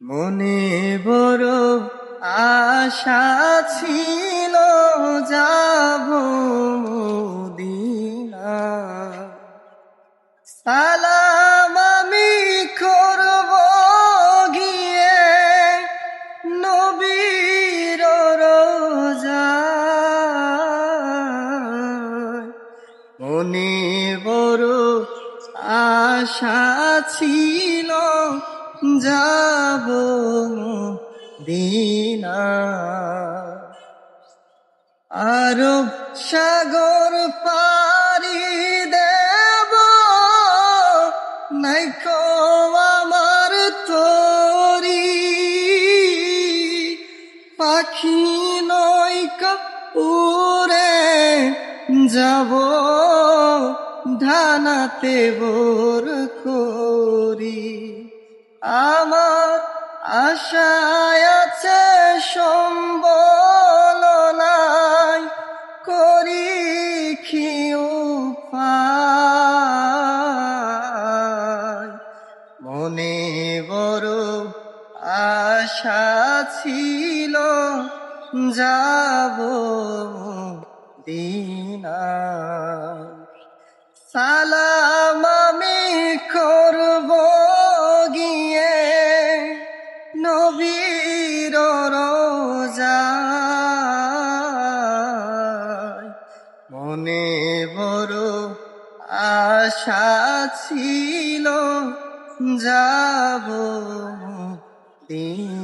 মনে বড় আশা ছিল যাব মদিনা, সালাম আমি করব গিয়ে নবীর রোজায়। মনে বড় আশা ছিল যাব মদিনা, আরব সাগর পাড়ি দেব নাইকো আমার তরি, পাখি নৌকা উড়ে যাব ধানাতে ভোর করি। আমার আশায় আছে সম্বল নাই, করি কি উপায়। মনে বড় আশা ছিল যাব মদিনা, সালাম আমি করব গিয়ে নবীর রোজায়। মনে বড় আশা ছিল যাব মদিনা।